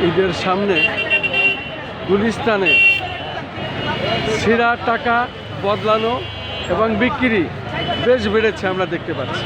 ঈদের সামনে গুলিস্তানে ছিঁড়া টাকা বদলানো এবং বিক্রি বেশ বেড়েছে আমরা দেখতে পাচ্ছি।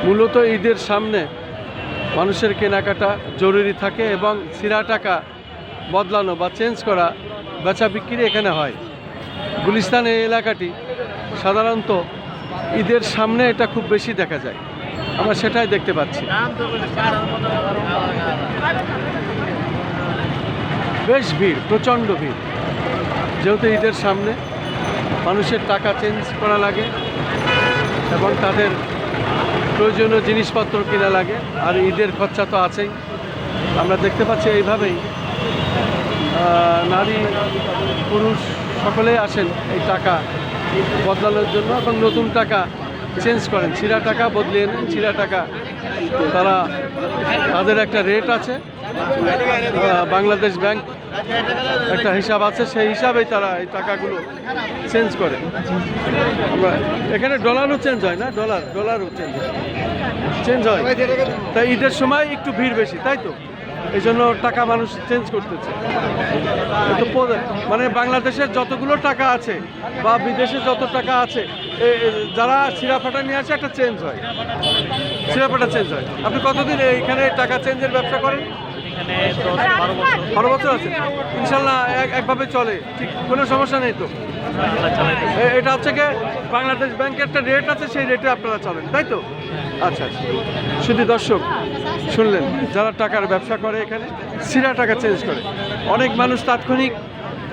মূলত ঈদের সামনে মানুষের কেনাকাটা জরুরি থাকে এবং ছিঁড়া টাকা বদলানো বা চেঞ্জ করা বেচা বিক্রি এখানে হয়। গুলিস্তান এই এলাকাটি সাধারণত ঈদের সামনে এটা খুব বেশি দেখা যায়, আমরা সেটাই দেখতে পাচ্ছি। বেশ ভিড়, প্রচণ্ড ভিড়, যেহেতু ঈদের সামনে মানুষের টাকা চেঞ্জ করা লাগে এবং তাদের প্রয়োজনীয় জিনিসপত্র কিনা লাগে, আর ঈদের খরচা তো আছেই। আমরা দেখতে পাচ্ছি এইভাবেই নারী পুরুষ সকলেই আসেন এই টাকা বদলানোর জন্য এবং নতুন টাকা চেঞ্জ করেন, ছিঁড়া টাকা বদলিয়ে নেন। ছিঁড়া টাকা তারা তাদের একটা রেট আছে, বাংলাদেশ ব্যাংক একটা হিসাব আছে, সেই হিসাবেই তারা এই টাকাগুলো চেঞ্জ করে। আমরা এখানে ডলারও চেঞ্জ হয় না, ডলারও চেঞ্জ হয়। তাই ঈদের সময় একটু ভিড় বেশি, তাই তো এই জন্য টাকা মানুষ চেঞ্জ করতেছে। তো মানে বাংলাদেশের যতগুলো টাকা আছে বা বিদেশে যত টাকা আছে, যারা ছিঁড়াফাটা নিয়ে আসে একটা চেঞ্জ হয়, ছিঁড়াফাটা চেঞ্জ হয়। আপনি কতদিন এইখানে টাকা চেঞ্জের ব্যবসা করেন? 12 বছর আছে। ইনশাল্লাহ একভাবে চলে, ঠিক কোনো সমস্যা নেই তো? এটা হচ্ছে কি বাংলাদেশ ব্যাংকের একটা রেট আছে, সেই রেটে আপনারা চলেন, তাই তো? আচ্ছা আচ্ছা। শুধু দর্শক শুনলেন, যারা টাকার ব্যবসা করে এখানে ছিঁড়া টাকা চেঞ্জ করে, অনেক মানুষ তাৎক্ষণিক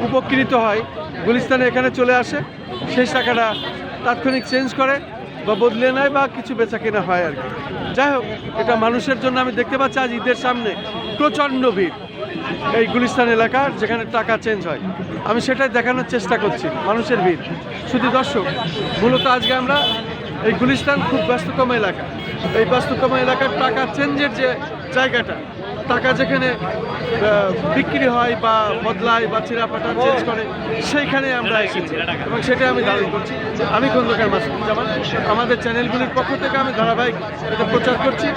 উপকৃত হয়, গুলিস্তানে এখানে চলে আসে, সেই টাকাটা তাৎক্ষণিক চেঞ্জ করে বা বদলে নেয় বা কিছু বেচা কেনা হয় আর কি। যাই হোক, এটা মানুষের জন্য আমি দেখতে পাচ্ছি আজ ঈদের সামনে প্রচণ্ড ভিড় এই গুলিস্তান এলাকার, যেখানে টাকা চেঞ্জ হয়। আমি সেটাই দেখানোর চেষ্টা করছি, মানুষের ভিড়। শুধু দর্শক, মূলত আজকে আমরা এই গুলিস্তান খুব ব্যস্ততম এলাকা, এই ব্যস্ততম এলাকার টাকা চেঞ্জের যে জায়গাটা, টাকা যেখানে বিক্রি হয় বা বদলায় বা ছিঁড়াফাটা চেঞ্জ করে, সেইখানে আমরা এসেছি এবং সেটাই আমি ধারণ করছি। আমি খন্দকার মাসুদুজ্জামান, আমাদের চ্যানেলগুলির পক্ষ থেকে আমি ধারাবাহিক এটা প্রচার করছি।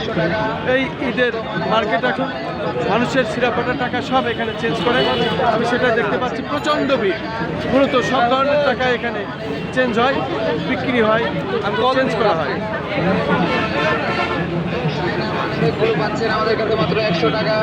এই ঈদের মার্কেট এখন মানুষের ছিঁড়াফাটা টাকা সব এখানে চেঞ্জ করে, আমি সেটা দেখতে পাচ্ছি। প্রচণ্ড ভিড়, মূলত সব ধরনের টাকা এখানে চেঞ্জ হয়, বিক্রি হয়, চেঞ্জ করা হয়। পাচ্ছেন আমাদের কাছে মাত্র 100 টাকা।